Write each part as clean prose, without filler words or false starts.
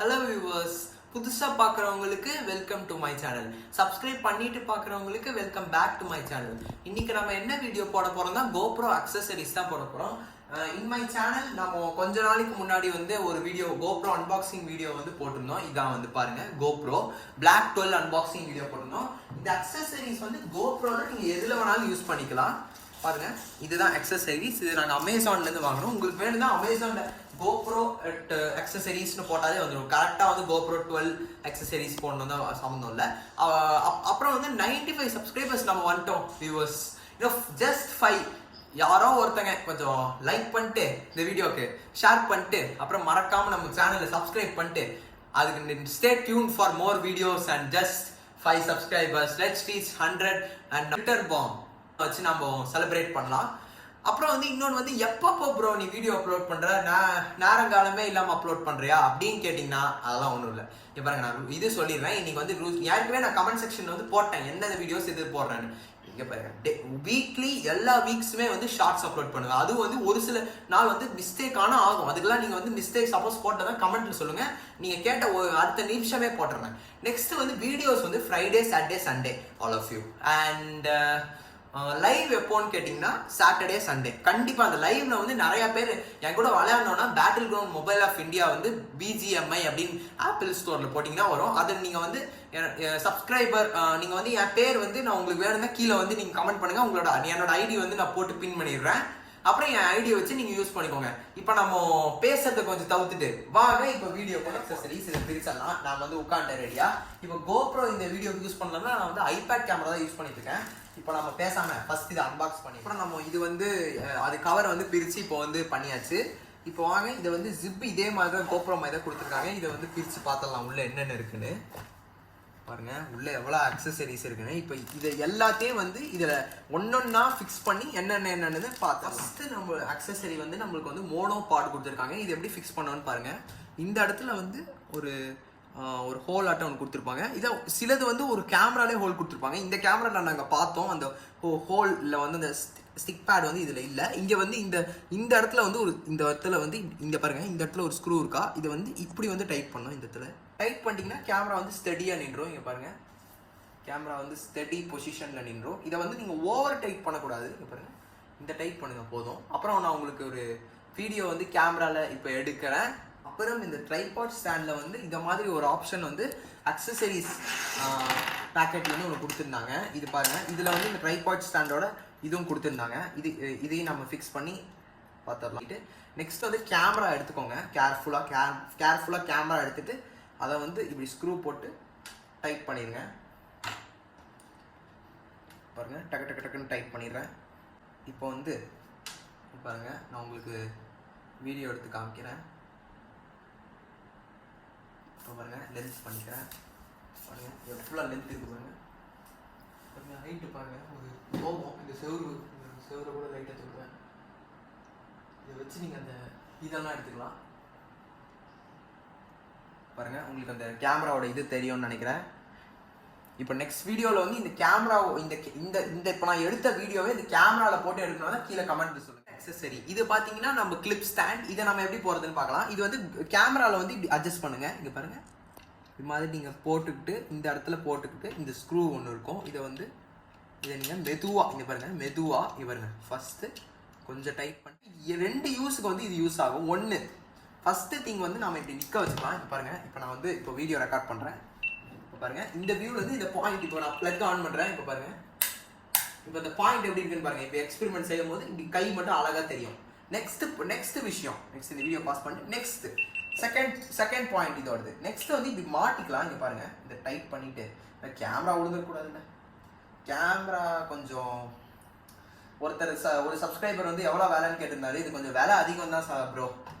Hello viewers, புதுசாக பார்க்குறவங்களுக்கு welcome to my channel. Subscribe பண்ணிட்டு பார்க்குறவங்களுக்கு welcome back to my channel. இன்னைக்கு நம்ம என்ன வீடியோ போட போறோம்னா GoPro அக்சசரிஸ் தான் போட போகிறோம். இன் மை சேனல் நம்ம கொஞ்ச நாளைக்கு முன்னாடி ஒரு வீடியோ GoPro அன்பாக்சிங் வீடியோ போட்டிருந்தோம். இதான் பாருங்க GoPro Black 12 அன்பாக்சிங் வீடியோ போட்டிருந்தோம். இந்த அக்சசரிஸ் GoProல நீங்கள் எதில் வேணாலும் யூஸ் பண்ணிக்கலாம். பாருங்க, இதுதான் அக்சசரிஸ். இது நாங்கள் அமேசான்லேருந்து வாங்கினோம். உங்களுக்கு வேணும்னா அமேசானில் GoPro அக்சசரிஸ்னு போட்டாலே வந்துடும். கரெக்டாக GoPro 12 அக்சசரிஸ் போடணும் தான் சம்மந்தம் இல்லை. அப்புறம் 95 சப்ஸ்கிரைபர்ஸ் நம்ம வந்துட்டோம் வியூவர்ஸ். ஜஸ்ட் 5 யாரோ ஒருத்தங்க கொஞ்சம் லைக் பண்ணிட்டு இந்த வீடியோக்கு ஷேர் பண்ணிட்டு அப்புறம் மறக்காம நம்ம சேனலை சப்ஸ்கிரைப் பண்ணிட்டு அதுக்கு stay tune for more videos and just 5 subscribers. Let's reach 100 and Twitter bomb வச்சு நம்ம செலிப்ரேட் பண்ணலாம். அப்புறம் இன்னொன்று எப்பப்போ ப்ரோ நீ வீடியோ அப்லோட் பண்ணுற, நேரங்காலமே இல்லாமல் அப்லோட் பண்ணுறியா அப்படின்னு கேட்டிங்கன்னா அதெல்லாம் ஒன்றும் இல்லை. இப்போ பாருங்க, நான் இது சொல்லிடுறேன். இன்னைக்கு ரூல்ஸ் ஏற்கனவே நான் கமெண்ட் செக்ஷன் போட்டேன் என்ன வீடியோஸ் எது போடுறேன்னு. இங்கே பாருங்க, வீக்லி எல்லா வீக்ஸுமே ஷார்ட்ஸ் அப்லோட் பண்ணுவேன். அது ஒரு சில நாள் மிஸ்டேக்கான ஆகும். அதுக்கெல்லாம் நீங்கள் மிஸ்டேக் சப்போஸ் போட்டதான் கமெண்ட்ல சொல்லுங்க. நீங்கள் கேட்ட அடுத்த நிமிஷமே போட்டுறேன். Next videos Friday, Saturday, Sunday all of you. And live எப்போன்னு கேட்டிங்கன்னா சாட்டர்டே, சண்டே. கண்டிப்பாக அந்த லைவ்ல நிறைய பேர் என் கூட விளையாடணும்னா battle ground mobile of India BGMI அப்படின்னு ஆப்பிள் ஸ்டோரில் போட்டிங்கன்னா வரும். அதை நீங்கள் சப்ஸ்கிரைபர் நீங்கள் என் பேர் நான் உங்களுக்கு வேணும்னா கீழே நீங்கள் கமெண்ட் பண்ணுங்கள். உங்களோட என்னோட ஐடி நான் போட்டு பின் பண்ணிடுறேன். அப்புறம் என் ஐடியை வச்சு நீங்கள் யூஸ் பண்ணிக்கோங்க. இப்போ நம்ம பேசுறதை கொஞ்சம் தவிர்த்துட்டு வாங்க இப்போ வீடியோ கூட அக்சசரிஸ் இதை பிரிச்சிடலாம். நான் உட்காண்டேன் ரெடியா. இப்போ GoPro இந்த வீடியோ யூஸ் பண்ணலாம்னா நான் ஐபேட் கேமரா தான் யூஸ் பண்ணிட்டு இருக்கேன். இப்போ நம்ம பேசாம ஃபர்ஸ்ட் இதை அன்பாக்ஸ் பண்ணி அப்புறம் நம்ம இது அது கவர் பிரிச்சு இப்போ பண்ணியாச்சு. இப்போ வாங்க, இதை ஜிப் இதே மாதிரி தான் GoPro மாதிரி தான் கொடுத்துருக்காங்க. இதை பிரிச்சு பார்த்தலாம் உள்ள என்னென்ன இருக்குன்னு. பாருங்க உள்ள எவ்வளோ அக்சசரிஸ் இருக்குன்னு. இப்போ இதை எல்லாத்தையும் இதில் ஒன்னொன்னா ஃபிக்ஸ் பண்ணி என்னென்னு பார்த்தா ஃபஸ்ட்டு நம்ம அக்சசரி நம்மளுக்கு மோனோ பாட் கொடுத்துருக்காங்க. இது எப்படி ஃபிக்ஸ் பண்ணோன்னு பாருங்க. இந்த இடத்துல ஒரு ஹோல் ஆட்டம் ஒன்று கொடுத்துருப்பாங்க. இதை சிலது ஒரு கேமராலே ஹோல் கொடுத்துருப்பாங்க. இந்த கேமரா நாங்கள் பார்த்தோம். அந்த ஹோலில் அந்த ஸ்டிக் பேட் இதில் இல்லை. இங்கே இந்த இடத்துல இந்த இடத்துல இந்த பாருங்க, இந்த இடத்துல ஒரு ஸ்க்ரூ இருக்கா. இதை இப்படி டைட் பண்ணோம். இந்த இடத்துல டைட் பண்ணிட்டீங்கன்னா கேமரா ஸ்டெடியாக நின்றோம். இங்கே பாருங்க, கேமரா ஸ்டெடி பொசிஷனில் நின்றோம். இதை நீங்கள் ஓவர் டைட் பண்ணக்கூடாது. இங்கே பாருங்க, இந்த டைட் பண்ணுங்க போதும். அப்புறம் நான் உங்களுக்கு ஒரு வீடியோ கேமராவில் இப்போ எடுக்கிறேன். அப்புறம் இந்த ட்ரைபாட் ஸ்டாண்டில் இந்த மாதிரி ஒரு ஆப்ஷன் அக்சசரிஸ் பேக்கெட்ல ஒன்று கொடுத்துருந்தாங்க. இது பாருங்க, இதில் இந்த ட்ரைபாட் ஸ்டாண்டோட இதுவும் கொடுத்துருந்தாங்க. இதையும் நம்ம ஃபிக்ஸ் பண்ணி பார்த்துடலாம். நெக்ஸ்ட் கேமரா எடுத்துக்கோங்க. கேர்ஃபுல்லாக கேமரா எடுத்துட்டு அதை இப்படி ஸ்க்ரூ போட்டு டைட் பண்ணிடுங்க. பாருங்க, டக்குன்னு டைட் பண்ணிடுறேன். இப்போ பாருங்க, நான் உங்களுக்கு வீடியோ எடுத்து காமிக்கிறேன். பாருங்க, லென்ஸ் பண்ணிக்கிறேன். பாருங்க எவ்வளோ லென்த் இருக்கு பாருங்க. பாருங்க ஹைட்டு பாருங்க, ஒரு போகும். இந்த செவரை கூட லைட்டாக சொல்கிறேன். இதை வச்சு நீங்கள் அந்த இதெல்லாம் எடுத்துக்கலாம். பாருங்க, உங்களுக்கு அந்த கேமராவோட இது தெரியும்னு நினைக்கிறேன். இப்போ நெக்ஸ்ட் வீடியோவில் இந்த கேமரா இந்த இப்போ நான் எடுத்த வீடியோவை இந்த கேமராவில் போட்டு எடுக்கணும்னா கீழே கமெண்ட் சொல்லுங்க. அக்சசரி இது பார்த்தீங்கன்னா நம்ம கிளிப் ஸ்டாண்ட். இதை நம்ம எப்படி போகிறதுன்னு பார்க்கலாம். இது கேமராவில் இப்படி அட்ஜஸ்ட் பண்ணுங்க. இங்கே பாருங்க, இது மாதிரி நீங்கள் போட்டுக்கிட்டு இந்த இடத்துல போட்டுக்கிட்டு இந்த ஸ்க்ரூ ஒன்று இருக்கும். இதை நீங்கள் மெதுவாக இங்கே பாருங்க, மெதுவாக இங்கே பாருங்க. ஃபஸ்ட்டு கொஞ்சம் டைட் பண்ணி 2 யூஸுக்கு இது யூஸ் ஆகும். ஒன்று ஃபஸ்ட்டு திங் நம்ம இப்படி நிற்க வச்சுக்கலாம். இப்போ பாருங்க, இப்போ நான் இப்போ வீடியோ ரெக்கார்ட் பண்ணுறேன். இப்போ பாருங்க, இந்த வியூவில் இந்த பாயிண்ட் இப்போ நான் ப்ளக் ஆன் பண்ணுறேன். இப்போ பாருங்க, இப்போ இந்த பாயிண்ட் எப்படி இருக்குன்னு பாருங்க. இப்போ எக்ஸ்பெரிமெண்ட் செய்யும் போது இப்படி கை மட்டும் அழகாக தெரியும். நெக்ஸ்ட் விஷயம், இந்த வீடியோ பாஸ் பண்ணிட்டு நெக்ஸ்ட் செகண்ட் பாயிண்ட் இதோடது. நெக்ஸ்ட் இப்படி மாட்டிக்கலாம். இங்கே பாருங்க, இந்த டைட் பண்ணிட்டு கேமரா விழுந்துடக்கூடாதுல்ல. கேமரா கொஞ்சம் ஒரு சப்ஸ்கிரைபர் எவ்வளோ வேலைன்னு கேட்டிருந்தாரு. இது கொஞ்சம் விலை அதிகம் தான் ப்ரோ,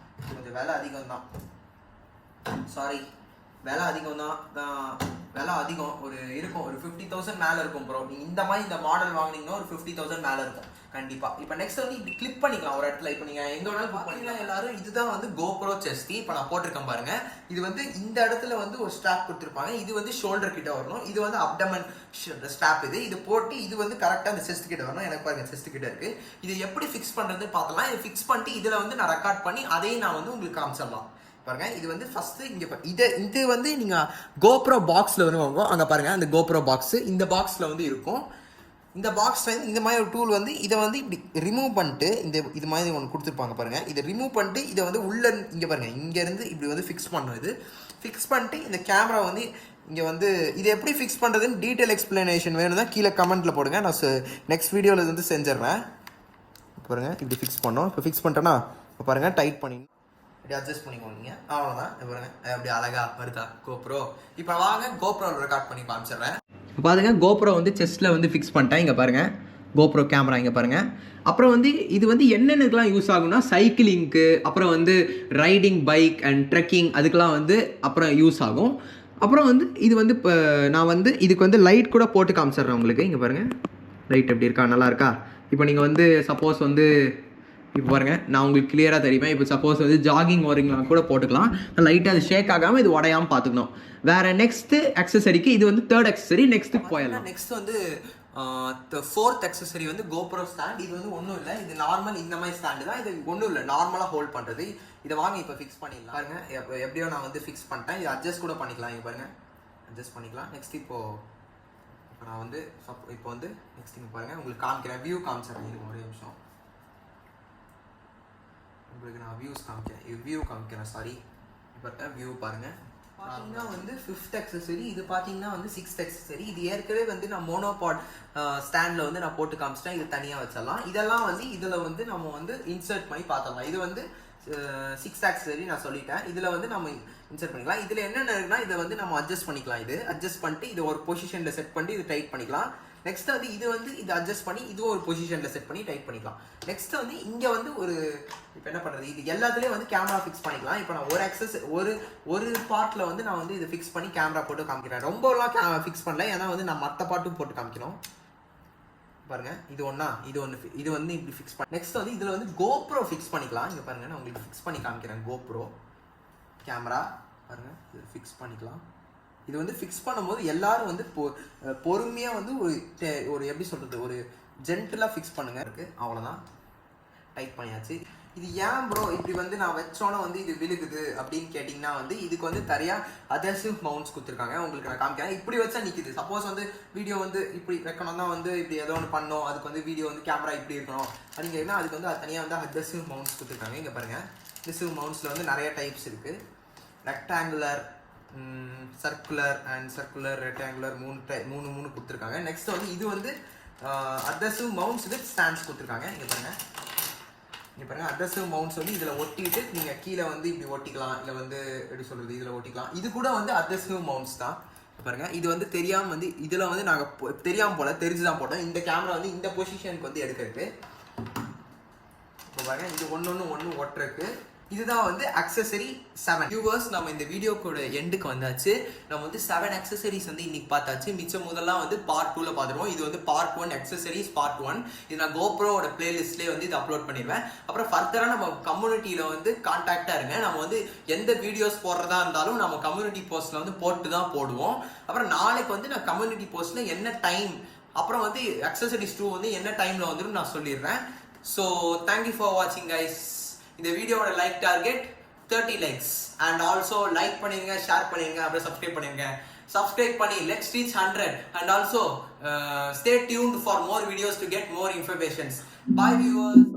கொஞ்சம் விலை அதிகம் தான். சாரி, விலை அதிகம் தான். விலை அதிகம் இருக்கும். ஒரு 50,000 மேலே இருக்கும் ப்ரோ. நீங்கள் இந்த மாதிரி இந்த மாடல் வாங்கினீங்கன்னா ஒரு 50,000 மேலே இருக்கும் கண்டிப்பாக. இப்போ நெக்ஸ்ட் இப்படி கிளிப் பண்ணிக்கலாம் ஒரு இடத்துல. இப்போ நீங்கள் எங்கே வேணாலும் புக் பண்ணிக்கலாம் எல்லாரும். இதுதான் GoPro செஸ்டி. இப்போ நான் போட்டிருக்கேன் பாருங்க. இது இந்த இடத்துல ஒரு ஸ்ட்ராப் கொடுத்துருப்பாங்க. இது ஷோல்டர் கிட்ட வரணும். இது அப்டமன் ஸ்ட்ராப். இது போட்டு இது கரெக்டாக அந்த செஸ்ட் கிட்ட வரணும். எனக்கு பாருங்க செஸ்ட் கிட்ட இருக்கு. இது எப்படி ஃபிக்ஸ் பண்ணுறது பார்த்தலாம். இதை ஃபிக்ஸ் பண்ணிட்டு இதில் நான் ரெக்கார்ட் பண்ணி அதையும் நான் உங்களுக்கு காமிச்சிடலாம். பாருங்க. இது வந்து ஃபர்ஸ்ட் இங்க இது வந்து நீங்க GoPro பாக்ஸ்ல வந்து வாங்குவோம். அங்க பாருங்க அந்த GoPro பாக்ஸ் இந்த பாக்ஸ்ல வந்து இருக்கும். இந்த பாக்ஸ்ல இந்த மாதிரி ஒரு டூல் வந்து இதை வந்து இப்படி ரிமூவ் பண்ணிட்டு இது மாதிரி ஒன்று கொடுத்துருப்பாங்க பாருங்க. இதை ரிமூவ் பண்ணிட்டு இதை வந்து உள்ள இங்க பாருங்க இங்க இருந்து இப்படி வந்து ஃபிக்ஸ் பண்ணும். இது ஃபிக்ஸ் பண்ணிட்டு இந்த கேமரா வந்து இங்கே வந்து இது எப்படி ஃபிக்ஸ் பண்ணுறதுன்னு டீட்டெயில் எக்ஸ்பிளனேஷன் வேணும் தான் கீழே கமெண்ட்டில் போடுங்க. நான் நெக்ஸ்ட் வீடியோவில் இது வந்து செஞ்சிடுறேன். பாருங்கள் இப்படி ஃபிக்ஸ் பண்ணோம். இப்போ ஃபிக்ஸ் பண்ணிட்டேன்னா இப்போ பாருங்கள் டைட் பண்ணி இப்படி அட்ஜஸ்ட் பண்ணிக்கோங்க. அவ்வளோதான். பாருங்கள் அப்படி அழகாக வருதா GoPro. இப்போ வாங்க GoPro ரெக்கார்ட் பண்ணி காமிச்சிடுறேன். இப்போ பாருங்க GoPro வந்து செஸ்ட்டில் வந்து ஃபிக்ஸ் பண்ணிட்டேன். இங்கே பாருங்கள் GoPro கேமரா இங்கே பாருங்கள். அப்புறம் வந்து இது வந்து என்னென்னக்கெலாம் யூஸ் ஆகும்னா சைக்கிளிங்க்கு, அப்புறம் வந்து ரைடிங் பைக் அண்ட் ட்ரெக்கிங் அதுக்கெலாம் வந்து அப்புறம் யூஸ் ஆகும். அப்புறம் வந்து இது வந்து இப்போ நான் வந்து இதுக்கு வந்து லைட் கூட போட்டு காமிச்சிட்றேன் உங்களுக்கு. இங்கே பாருங்கள் லைட் எப்படி இருக்கா, நல்லா இருக்கா? இப்போ நீங்கள் வந்து சப்போஸ் வந்து இப்போ பாருங்கள் நான் உங்களுக்கு கிளியராக தெரியுமே. இப்போ சப்போஸ் வந்து ஜாகிங் வரீங்களாம் கூட போட்டுக்கலாம். லைட்டாக அது ஷேக் ஆகாமல் இது உடையாமல் பார்த்துக்கணும். வேறு நெக்ஸ்ட்டு அக்சசரிக்கு இது வந்து தேர்ட் அக்சசரி. நெக்ஸ்ட்டு போயிடலாம். நெக்ஸ்ட் வந்து ஃபோர்த் அக்சசரி வந்து GoPro ஸ்டாண்ட். இது வந்து ஒன்றும் இல்லை, இது நார்மல் இந்த மாதிரி ஸ்டாண்டு தான். இது ஒன்றும் இல்லை, நார்மலாக ஹோல்ட் பண்ணுறது. இதை வாங்க இப்போ ஃபிக்ஸ் பண்ணிடலாம். பாருங்க எப்படியோ நான் வந்து ஃபிக்ஸ் பண்ணிட்டேன். இது அட்ஜஸ்ட் கூட பண்ணிக்கலாம். இங்கே பாருங்கள் அட்ஜஸ்ட் பண்ணிக்கலாம். நெக்ஸ்ட் இப்போ நான் வந்து இப்போ வந்து நெக்ஸ்ட் இங்கே பாருங்கள் உங்களுக்கு காமிக்கிறேன். வியூ காமிச்சிடறேன். இது ஒரே நிமிஷம் உங்களுக்கு நான் வியூ காமிக்கிறேன். சாரி, இப்போ வியூ பாருங்கள். பார்த்தீங்கன்னா வந்து ஃபிஃப்த் அக்சசரி. இது பார்த்தீங்கன்னா வந்து சிக்ஸ்த் அக்சசரி. இது ஏற்கனவே வந்து நான் மோனோபாட் ஸ்டாண்டில் வந்து நான் போட்டு காமிச்சிட்டேன். இது தனியாக வச்சிடலாம். இதெல்லாம் வந்து இதில் வந்து நம்ம வந்து இன்சர்ட் பண்ணி பார்த்துடலாம். இது வந்து சிக்ஸ்த் அக்சசரி நான் சொல்லிட்டேன். இதில் வந்து நம்ம இன்சர்ட் பண்ணிக்கலாம். இதில் என்னென்ன இருக்குன்னா இதை வந்து நம்ம அட்ஜஸ்ட் பண்ணிக்கலாம். இது அட்ஜஸ்ட் பண்ணிட்டு இது ஒரு பொசிஷனில் செட் பண்ணி இது டைட் பண்ணிக்கலாம். நெக்ஸ்ட் வந்து இது அட்ஜஸ்ட் பண்ணி இதுவும் ஒரு பொசிஷனில் செட் பண்ணி டைட் பண்ணிக்கலாம். நெக்ஸ்ட் வந்து இங்கே வந்து ஒரு இப்போ என்ன பண்ணுறது, இது எல்லாத்துலேயும் வந்து கேமரா ஃபிக்ஸ் பண்ணிக்கலாம். இப்போ நான் ஒரு பார்ட்டில் வந்து நான் வந்து இது ஃபிக்ஸ் பண்ணி கேமரா போட்டு காமிக்கிறேன். ரொம்பலாம் ஃபிக்ஸ் பண்ணல, ஏன்னா வந்து நான் மற்ற பார்ட்டும் போட்டு காமிக்கணும். பாருங்க இது இது வந்து இப்படி ஃபிக்ஸ் பண்ணி நெக்ஸ்ட் வந்து இதில் வந்து GoPro ஃபிக்ஸ் பண்ணிக்கலாம். இங்கே பாருங்க நான் உங்களுக்கு ஃபிக்ஸ் பண்ணி காமிக்கிறேன். GoPro கேமரா பாருங்க இது ஃபிக்ஸ் பண்ணிக்கலாம். இது வந்து ஃபிக்ஸ் பண்ணும்போது எல்லாரும் வந்து பொறுமையாக வந்து ஒரு எப்படி சொல்கிறது, ஒரு ஜென்டலாக ஃபிக்ஸ் பண்ணுங்க இருக்கு. அவ்வளோதான், டைட் பண்ணியாச்சு. இது ஏன் ப்ரோ இப்படி வந்து நான் வச்சோன்னே வந்து இது விழுகுது அப்படின்னு கேட்டிங்கன்னா வந்து இதுக்கு வந்து தனியாக அதர்சிவ் மவுண்ட்ஸ் கொடுத்துருக்காங்க. உங்களுக்கு நான் காமிக்கிறேன். இப்படி வச்சா நிற்கிது. சப்போஸ் வந்து வீடியோ வந்து இப்படி வைக்கணும் தான் வந்து இப்படி ஏதோ ஒன்று பண்ணோம், அதுக்கு வந்து வீடியோ வந்து கேமரா இப்படி இருக்கணும் அப்படிங்கிறதுனா அதுக்கு வந்து தனியாக வந்து அதர்சிவ் மவுண்ட்ஸ் கொடுத்துருக்காங்க. இங்கே பாருங்கள் அதர்சிவ் மவுண்ட்ஸில் வந்து நிறைய டைப்ஸ் இருக்குது. Rectangular, circular and circular, rectangular, மூணு கொடுத்துருக்காங்க. நெக்ஸ்ட் வந்து இது வந்து அதர்சிவ் மவுண்ட்ஸ் வித் ஸ்டாண்ட்ஸ் கொடுத்துருக்காங்க. இங்கே பாருங்கள் அதர்சிவ் மவுண்ட்ஸ் வந்து இதில் ஒட்டிட்டு நீங்கள் கீழே வந்து இப்படி ஒட்டிக்கலாம், இல்லை வந்து எப்படி சொல்கிறது இதில் ஒட்டிக்கலாம். இது கூட வந்து அதர்சிவ் மவுண்ட்ஸ் தான். பாருங்கள் இது வந்து தெரியாமல் வந்து இதில் வந்து நாங்கள் தெரியாமல் போல தெரிஞ்சு தான் போட்டோம். இந்த கேமரா வந்து இந்த பொசிஷனுக்கு வந்து எடுக்கிறதுக்கு. இப்போ பாருங்கள் இது ஒன்று ஒட்டுறதுக்கு. இதுதான் வந்து அக்சசரி 7. வியூவர்ஸ் நம்ம இந்த வீடியோக்கோட எண்டுக்கு வந்தாச்சு. நம்ம வந்து 7 அக்சசரிஸ் வந்து இன்னைக்கு பார்த்தாச்சு. மிச்சம் முதல்லாம் வந்து பார்ட் 2ல பார்த்துருவோம். இது வந்து பார்ட் 1 அக்சசரிஸ் பார்ட் 1. இது நான் GoProவோட பிளேலிஸ்ட்லேயே வந்து இது அப்லோட் பண்ணிடுவேன். அப்புறம் ஃபர்தராக நம்ம கம்யூனிட்டியில் வந்து கான்டாக்டாக இருங்க. நம்ம வந்து எந்த வீடியோஸ் போடுறதா இருந்தாலும் நம்ம கம்யூனிட்டி போஸ்ட்டில் வந்து போட்டு தான் போடுவோம். அப்புறம் நாளைக்கு வந்து நான் கம்யூனிட்டி போஸ்ட்டில் என்ன டைம், அப்புறம் வந்து அக்சசரிஸ் 2 வந்து என்ன டைமில் வந்துடும் நான் சொல்லிடுறேன். ஸோ தேங்க்யூ ஃபார் வாட்சிங் கைஸ். இந்த வீடியோவோட like target 30 likes. And also like பண்ணிடுங்க, ஷேர் பண்ணிடுங்க, அப்புறம் சப்ஸ்கிரைப் பண்ணி let's reach 100. And also stay tuned for more videos to get more informations. Bye viewers.